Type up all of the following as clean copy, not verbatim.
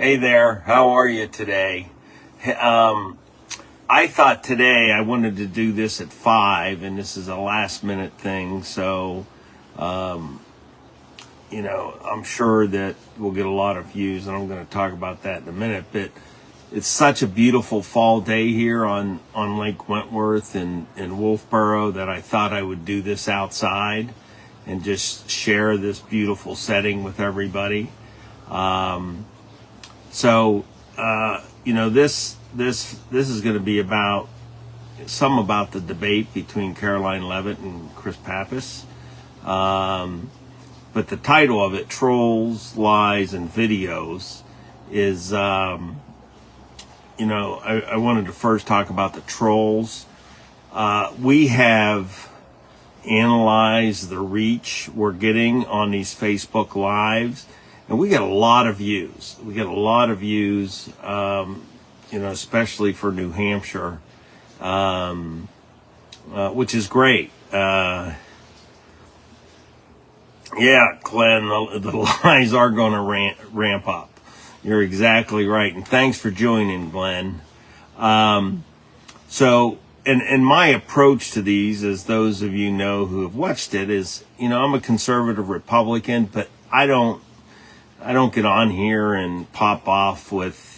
Hey there, how are you today? I thought today I wanted to do this at 5, and this is a last minute thing, so, I'm sure that we'll get a lot of views, and I'm going to talk about that in a minute, but it's such a beautiful fall day here on Lake Wentworth in Wolfboro that I thought I would do this outside and just share this beautiful setting with everybody. This is going to be about the debate between Caroline Leavitt and Chris Pappas. But the title of it, Trolls, Lies, and Videos, is, I wanted to first talk about the trolls. We have analyzed the reach we're getting on these Facebook Lives, and we get a lot of views. Especially for New Hampshire, which is great. Yeah, Glenn, the lies are going to ramp up. You're exactly right, and thanks for joining, Glenn. And my approach to these, as those of you know who have watched it, is, I'm a conservative Republican, but I don't get on here and pop off with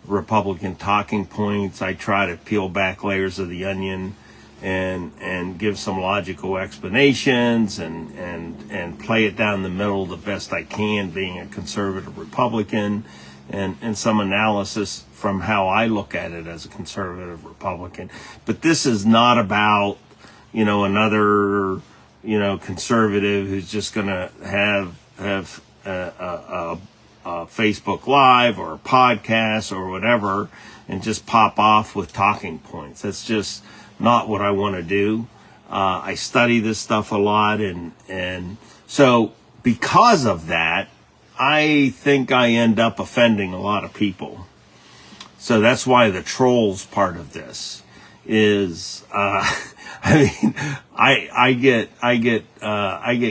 Republican talking points. I try to peel back layers of the onion and give some logical explanations and play it down the middle the best I can, being a conservative Republican, and some analysis from how I look at it as a conservative Republican. But this is not about, another, conservative who's just going to have a Facebook Live or a podcast or whatever and just pop off with talking points. That's just not what I want to do. I study this stuff a lot, and so because of that, I think I end up offending a lot of people. So that's why the trolls part of this is, I get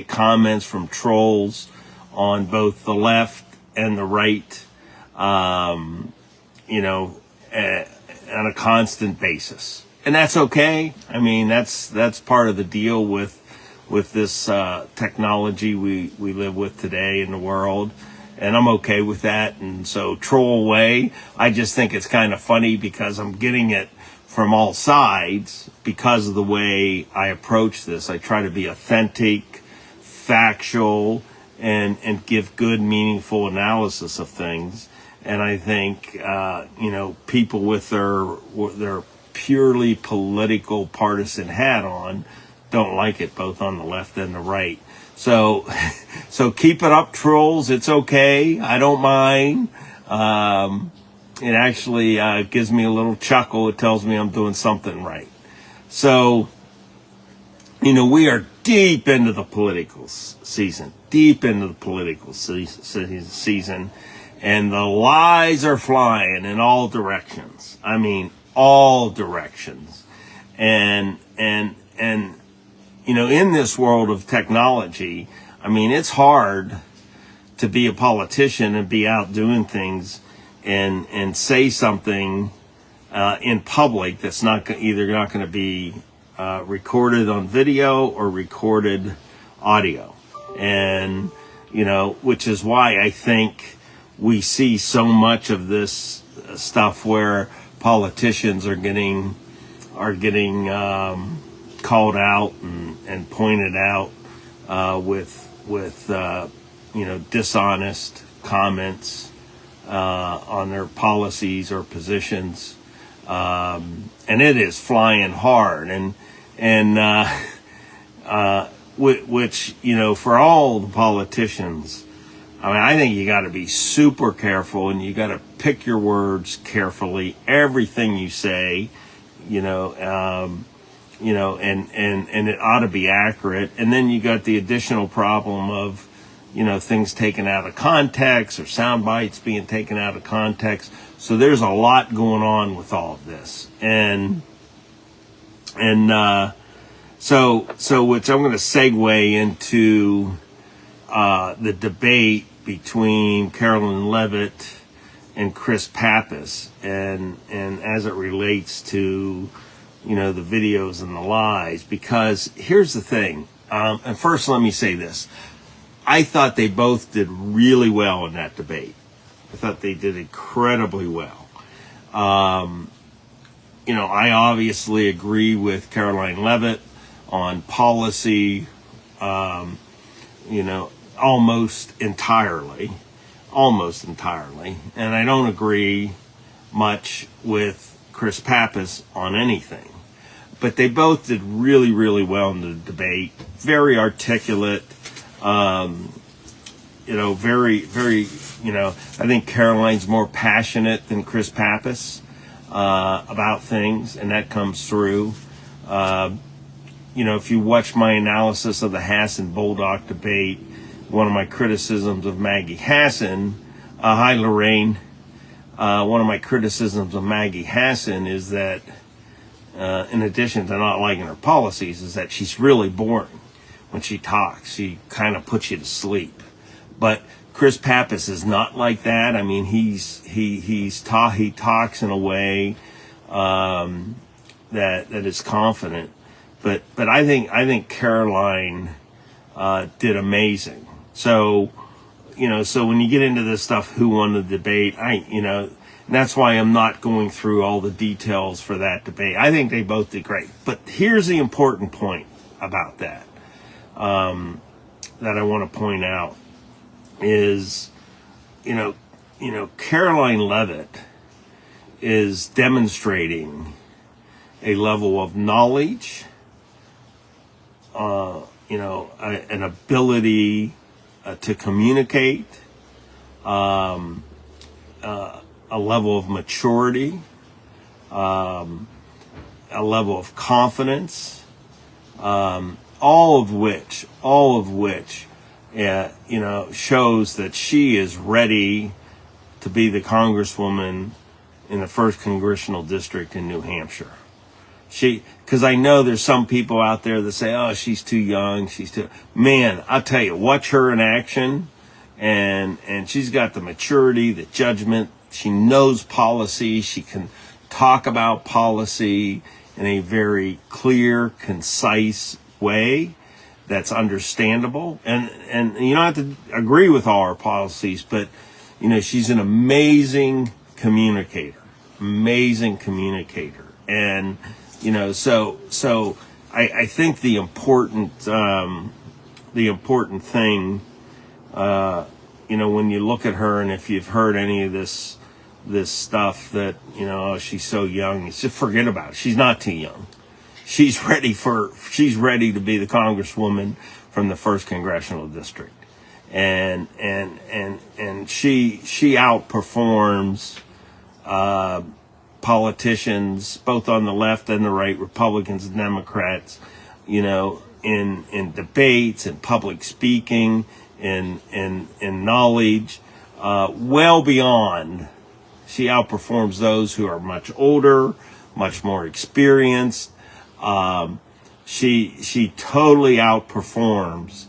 comments from trolls on both the left and the right, on a constant basis. And that's okay. I mean, that's part of the deal with this technology we live with today in the world. And I'm okay with that. And so troll away. I just think it's kind of funny because I'm getting it from all sides because of the way I approach this. I try to be authentic, factual, and give good, meaningful analysis of things. And I think, people with their purely political partisan hat on don't like it, both on the left and the right. So keep it up, trolls. It's okay. I don't mind. It actually gives me a little chuckle. It tells me I'm doing something right. So, we are deep into the political season, and the lies are flying in all directions. I mean, all directions. And in this world of technology, I mean, it's hard to be a politician and be out doing things and say something in public that's either not going to be recorded on video or recorded audio. And, which is why I think we see so much of this stuff where politicians are getting called out and pointed out with dishonest comments on their policies or positions, and it is flying hard, which for all the politicians, I mean, I think you got to be super careful, and you got to pick your words carefully. Everything you say, and it ought to be accurate. And then you got the additional problem of, things taken out of context or sound bites being taken out of context. So there's a lot going on with all of this. So which I'm going to segue into the debate between Caroline Leavitt and Chris Pappas, and as it relates to, you know, the videos and the lies. Because here's the thing, and first let me say this. I thought they both did really well in that debate. I thought they did incredibly well. You know, I obviously agree with Caroline Leavitt on policy, you know, almost entirely. And I don't agree much with Chris Pappas on anything. But they both did really, really well in the debate. Very articulate, you know, very, very, you know, I think Caroline's more passionate than Chris Pappas about things, and that comes through. You know, if you watch my analysis of the Hassan-Bolduc debate, one of my criticisms of Maggie Hassan, hi Lorraine, one of my criticisms of Maggie Hassan is that, in addition to not liking her policies, is that she's really boring when she talks. She kind of puts you to sleep. But Chris Pappas is not like that. I mean, he talks in a way that is confident. But I think Caroline did amazing. So, you know, so when you get into this stuff, who won the debate, you know, and that's why I'm not going through all the details for that debate. I think they both did great. But here's the important point about that, that I want to point out is, you know, Caroline Leavitt is demonstrating a level of knowledge, you know, an ability to communicate, a level of maturity, a level of confidence, all of which, you know, shows that she is ready to be the congresswoman in the 1st Congressional District in New Hampshire. Because I know there's some people out there that say, oh, she's too young, man, I'll tell you, watch her in action, and she's got the maturity, the judgment, she knows policy, she can talk about policy in a very clear, concise way that's understandable, and you don't have to agree with all our policies, but, you know, she's an amazing communicator, and, you know, so I think the important thing, you know, when you look at her, and if you've heard any of this stuff that, you know, oh, she's so young, just forget about it. She's not too young. She's ready to be the congresswoman from the 1st Congressional District. And she outperforms, politicians, both on the left and the right, Republicans and Democrats, you know, in debates, in public speaking, in knowledge, well beyond. She outperforms those who are much older, much more experienced. She totally outperforms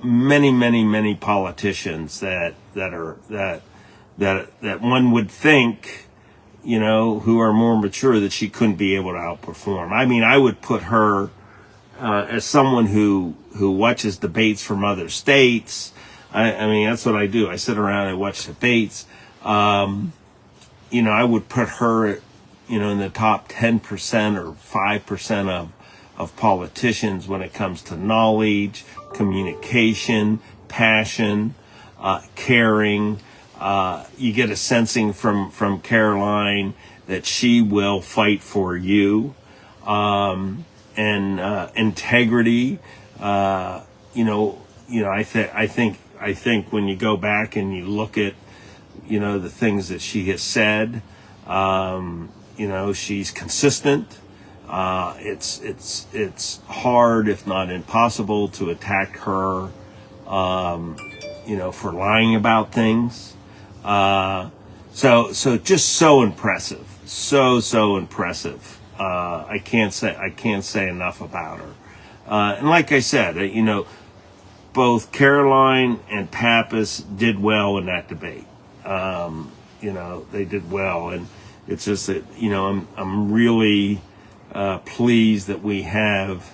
many politicians that one would think, you know, who are more mature, that she couldn't be able to outperform. I mean, I would put her as someone who watches debates from other states. I mean, that's what I do. I sit around and watch debates. You know, I would put her, you know, in the top 10% or 5% of politicians when it comes to knowledge, communication, passion, caring. You get a sensing from Caroline that she will fight for you, and integrity. You know, I think when you go back and you look at, you know, the things that she has said, you know, she's consistent. It's hard, if not impossible, to attack her, you know, for lying about things. So just so impressive, so impressive. I can't say enough about her. And like I said, you know, both Caroline and Pappas did well in that debate. they did well. And it's just that, I'm really pleased that we have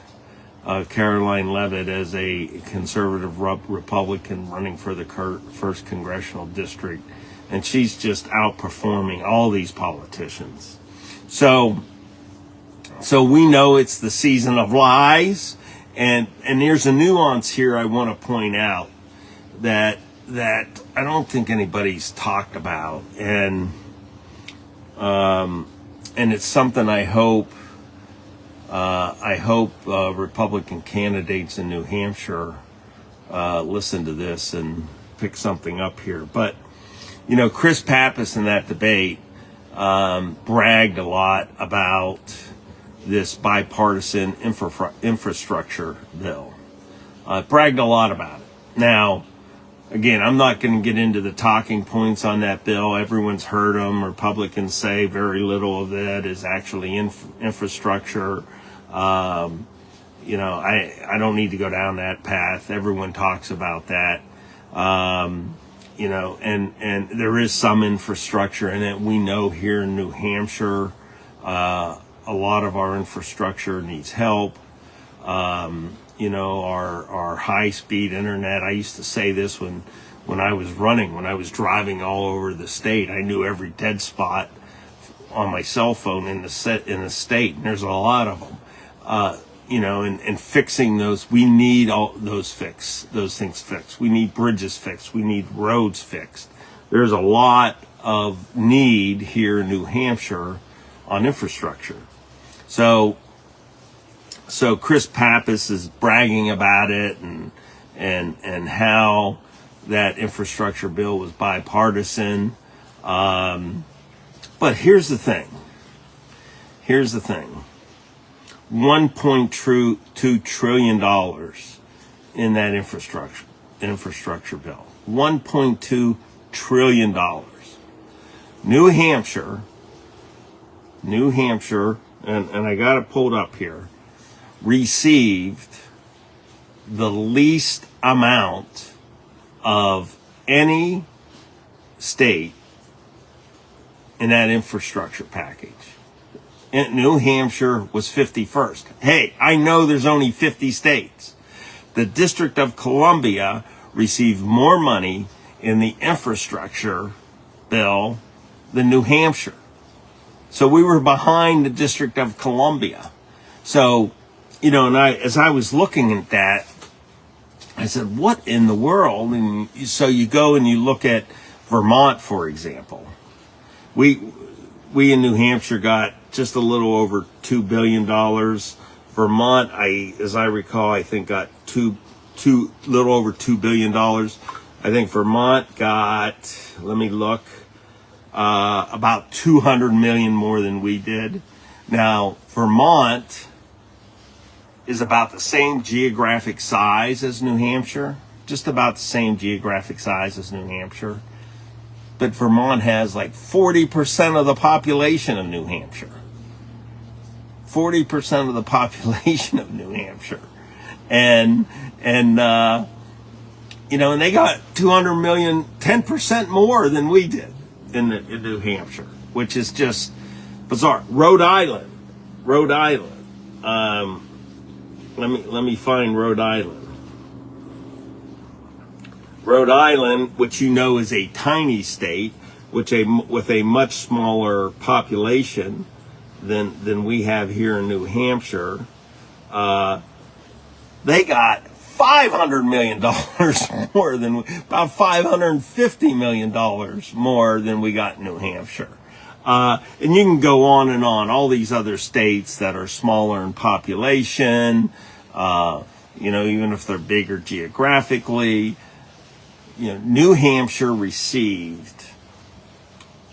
Caroline Leavitt as a conservative Republican running for the first congressional district, and she's just outperforming all these politicians. So we know it's the season of lies, and there's a nuance here I want to point out that I don't think anybody's talked about, and it's something I hope Republican candidates in New Hampshire listen to this and pick something up here. But, Chris Pappas in that debate bragged a lot about this bipartisan infrastructure bill. Bragged a lot about it. Now, again, I'm not going to get into the talking points on that bill. Everyone's heard them. Republicans say very little of that is actually infrastructure. I don't need to go down that path. Everyone talks about that. And there is some infrastructure in it. We know here in New Hampshire, a lot of our infrastructure needs help. Our high-speed internet. I used to say this when I was driving all over the state. I knew every dead spot on my cell phone in the state, and there's a lot of them. And fixing those, we need all those things fixed. We need bridges fixed. We need roads fixed. There's a lot of need here in New Hampshire on infrastructure. So Chris Pappas is bragging about it and how that infrastructure bill was bipartisan. But here's the thing. $1.2 trillion in that infrastructure bill. $1.2 trillion. New Hampshire, and I got it pulled up here, received the least amount of any state in that infrastructure package. And New Hampshire was 51st. Hey, I know there's only 50 states. The District of Columbia received more money in the infrastructure bill than New Hampshire. So we were behind the District of Columbia. So, as I was looking at that, I said, what in the world? And so you go and you look at Vermont, for example. We in New Hampshire got just a little over $2 billion. Vermont, as I recall, I think got little over $2 billion. I think Vermont got, let me look, about 200 million more than we did. Now, Vermont is about the same geographic size as New Hampshire, just about the same geographic size as New Hampshire. But Vermont has like 40% of the population of New Hampshire. 40% of the population of New Hampshire. And they got 200 million, 10% more than we did in New Hampshire, which is just bizarre. Rhode Island. Let me find Rhode Island. Rhode Island, which is a tiny state, with a much smaller population than we have here in New Hampshire, they got $500 million more than about $550 million more than we got in New Hampshire. And you can go on and on. All these other states that are smaller in population, even if they're bigger geographically, New Hampshire received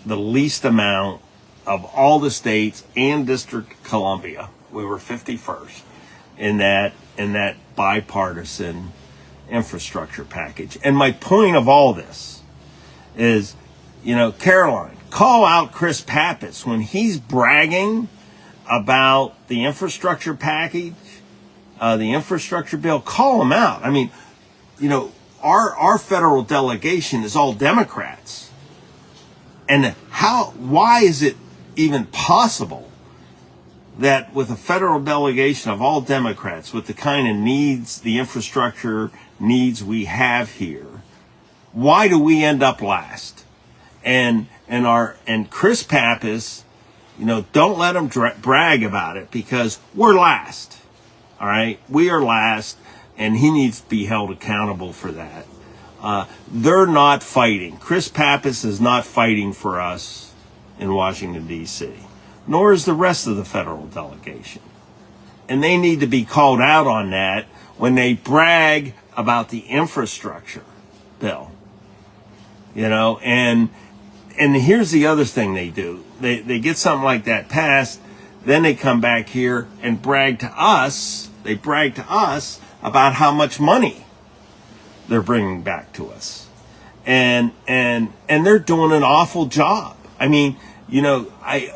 the least amount of all the states and District of Columbia. We were 51st in that bipartisan infrastructure package. And my point of all this is, Caroline, call out Chris Pappas when he's bragging about the infrastructure package, the infrastructure bill. Call him out. I mean, our federal delegation is all Democrats. And why is it even possible that with a federal delegation of all Democrats, with the kind of needs, the infrastructure needs we have here, why do we end up last? And Chris Pappas, don't let him brag about it, because we're last. All right, we are last, and he needs to be held accountable for that. They're not fighting. Chris Pappas is not fighting for us in Washington, D.C., nor is the rest of the federal delegation. And they need to be called out on that when they brag about the infrastructure bill. And here's the other thing they do. They get something like that passed, then they come back here and brag to us. They brag to us about how much money they're bringing back to us. And they're doing an awful job. I mean, my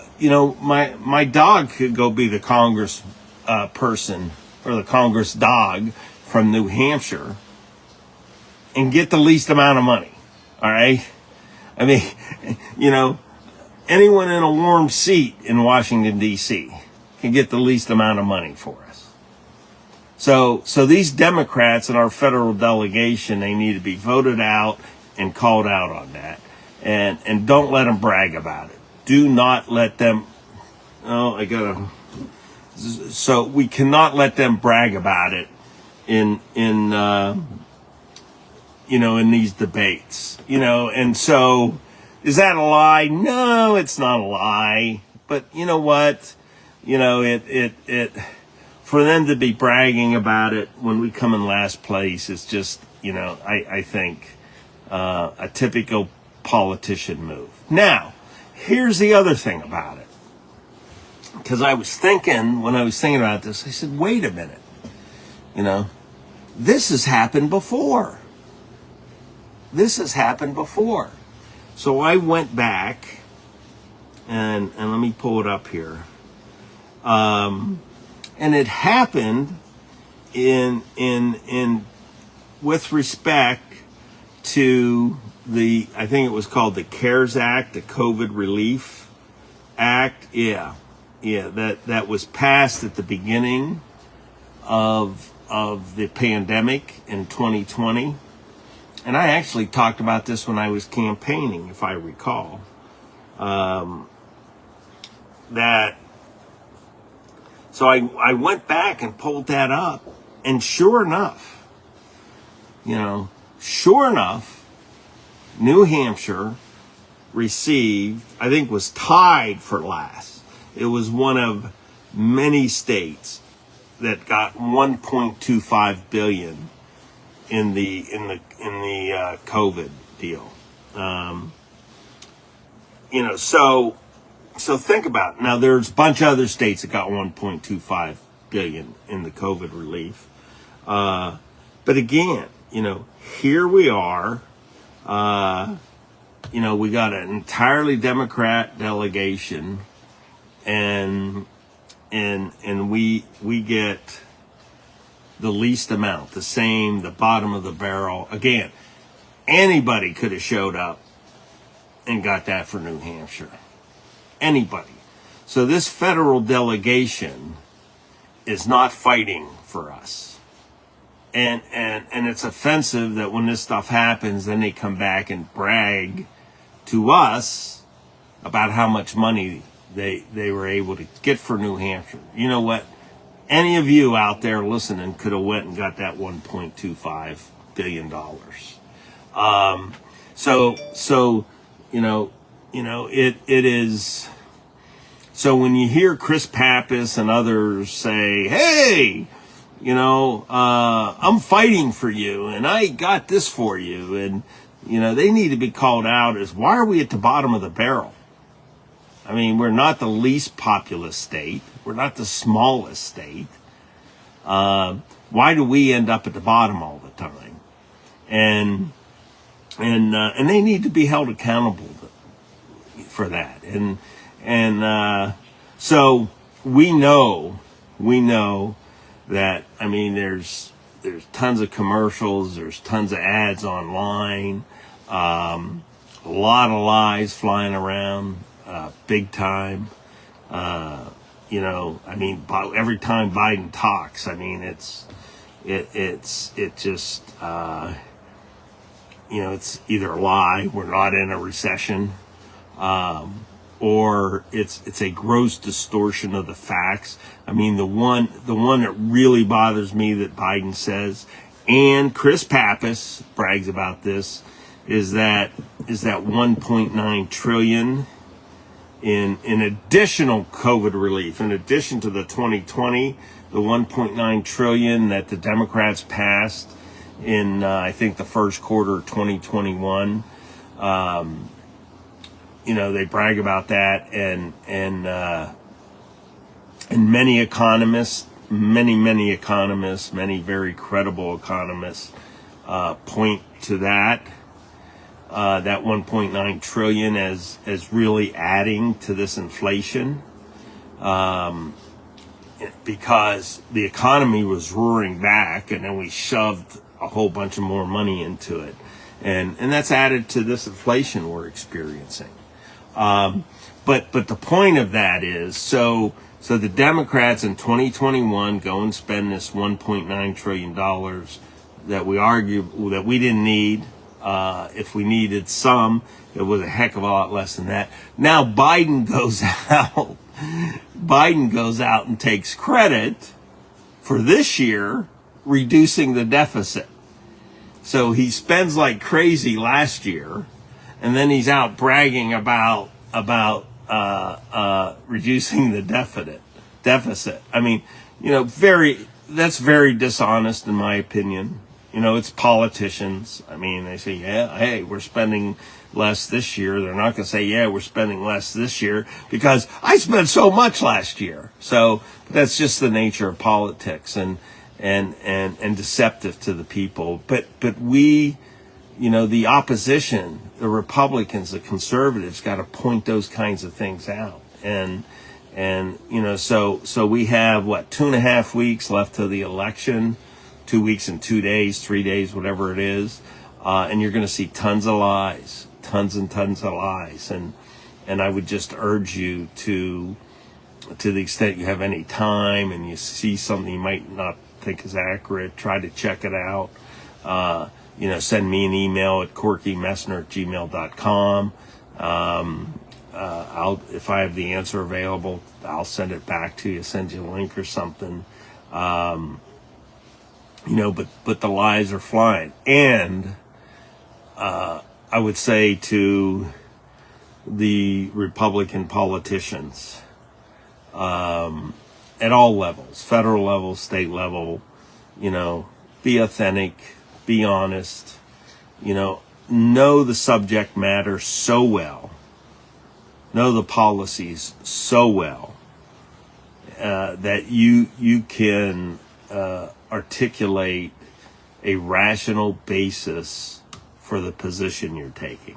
dog could go be the Congress person, or the Congress dog from New Hampshire, and get the least amount of money. All right. I mean, anyone in a warm seat in Washington, D.C. can get the least amount of money for us. So these Democrats in our federal delegation, they need to be voted out and called out on that. And don't let them brag about it. Do not let them, so we cannot let them brag about it in these debates, and so is that a lie? No, it's not a lie. But you know what? It for them to be bragging about it when we come in last place is just, I think, a typical politician move. Now, here's the other thing about it. Because when I was thinking about this, I said, wait a minute. This has happened before. So I went back, and let me pull it up here. And it happened in with respect to I think it was called the CARES Act, the COVID Relief Act. Yeah, that was passed at the beginning of the pandemic in 2020. And I actually talked about this when I was campaigning, if I recall. So I went back and pulled that up, and sure enough, New Hampshire received, I think was tied for last. It was one of many states that got 1.25 billion in the COVID deal. So think about it. Now there's a bunch of other states that got 1.25 billion in the COVID relief. But again, here we are. We got an entirely Democrat delegation, and we get the least amount, the bottom of the barrel. Again, anybody could have showed up and got that for New Hampshire. Anybody. So this federal delegation is not fighting for us. And it's offensive that when this stuff happens, then they come back and brag to us about how much money they were able to get for New Hampshire. You know what? Any of you out there listening could have went and got that $1.25 billion. It is. So when you hear Chris Pappas and others say, hey, I'm fighting for you and I got this for you. And, they need to be called out as, why are we at the bottom of the barrel? I mean, we're not the least populous state. We're not the smallest state. Why do we end up at the bottom all the time? And they need to be held accountable for that. So we know that, I mean, there's tons of commercials, there's tons of ads online. a lot of lies flying around, big time. I mean, every time Biden talks, I mean, it's just, it's either a lie, we're not in a recession, or it's a gross distortion of the facts. I mean, the one that really bothers me that Biden says, and Chris Pappas brags about this, is that 1.9 trillion in additional COVID relief, in addition to the 2020, the 1.9 trillion that the Democrats passed in I think the first quarter of 2021. They brag about that, and many economists, many economists, many very credible economists point to that 1.9 trillion as really adding to this inflation, because the economy was roaring back, and then we shoved a whole bunch of more money into it, and that's added to this inflation we're experiencing. But the point of that is, so the Democrats in 2021 go and spend this $1.9 trillion that we argue that we didn't need. If we needed some, it was a heck of a lot less than that. Now Biden goes out and takes credit for this year reducing the deficit. So he spends like crazy last year, and then he's out bragging about reducing the deficit. I mean, that's very dishonest in my opinion. It's politicians. I mean, they say, yeah, hey, we're spending less this year. They're not going to say, yeah, we're spending less this year because I spent so much last year. So that's just the nature of politics and deceptive to the people. But we, the opposition, the Republicans, the conservatives got to point those kinds of things out. And so we have 2.5 weeks left to the election. 2 weeks and 2 days, 3 days, whatever it is, and you're going to see tons and tons of lies, and I would just urge you to the extent you have any time and you see something you might not think is accurate, try to check it out. Send me an email at corkymessner@gmail.com. If I have the answer available, I'll send it back to you, send you a link or something. But the lies are flying. And I would say to the Republican politicians, at all levels, federal level, state level, be authentic, be honest, know the subject matter so well, know the policies so well, that you can articulate a rational basis for the position you're taking.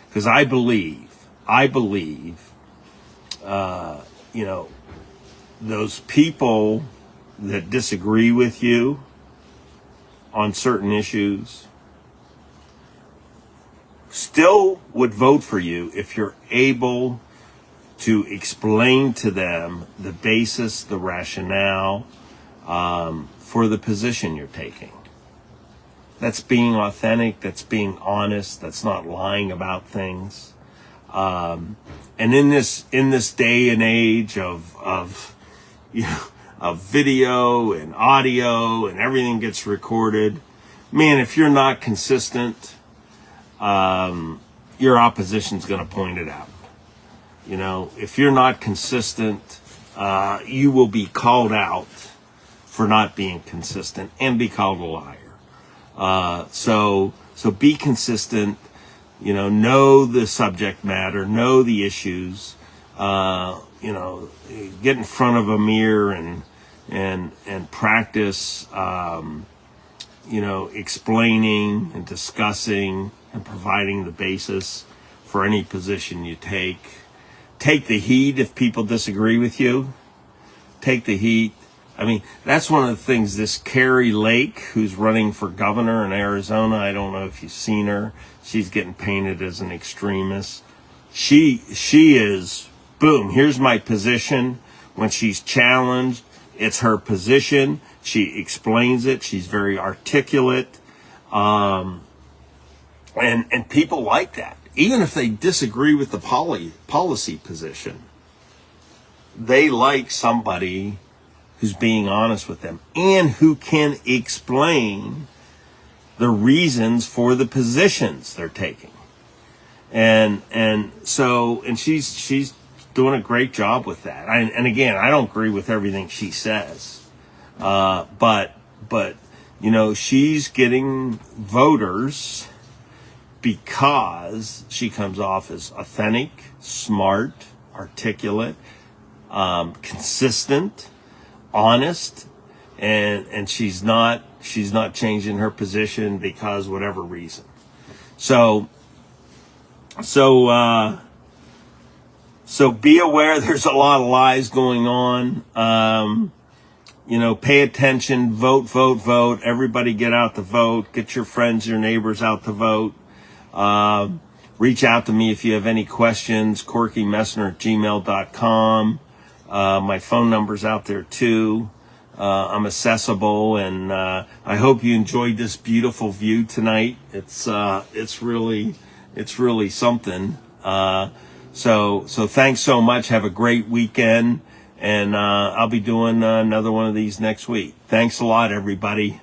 Because I believe, those people that disagree with you on certain issues still would vote for you if you're able to explain to them the basis, the rationale, for the position you're taking. That's being authentic, that's being honest, that's not lying about things. And in this day and age of video and audio and everything gets recorded, man, if you're not consistent, your opposition's going to point it out. If you're not consistent, you will be called out for not being consistent and be called a liar. So be consistent, know the subject matter, know the issues, get in front of a mirror and practice, explaining and discussing and providing the basis for any position you take. Take the heat if people disagree with you. Take the heat. I mean, that's one of the things. This Carrie Lake, who's running for governor in Arizona, I don't know if you've seen her. She's getting painted as an extremist. She is, boom, here's my position. When she's challenged, it's her position. She explains it. She's very articulate. And people like that. Even if they disagree with the policy position, they like somebody who's being honest with them and who can explain the reasons for the positions they're taking. And she's doing a great job with that. And again, I don't agree with everything she says. But she's getting voters because she comes off as authentic, smart, articulate, consistent, honest, and she's not changing her position because whatever reason. So be aware there's a lot of lies going on. Pay attention, vote. Everybody get out to vote. Get your friends, your neighbors out to vote. Reach out to me if you have any questions, corkymessner@gmail.com. My phone number's out there too. I'm accessible, and I hope you enjoyed this beautiful view tonight. It's really something. So thanks so much. Have a great weekend, and I'll be doing another one of these next week. Thanks a lot, everybody.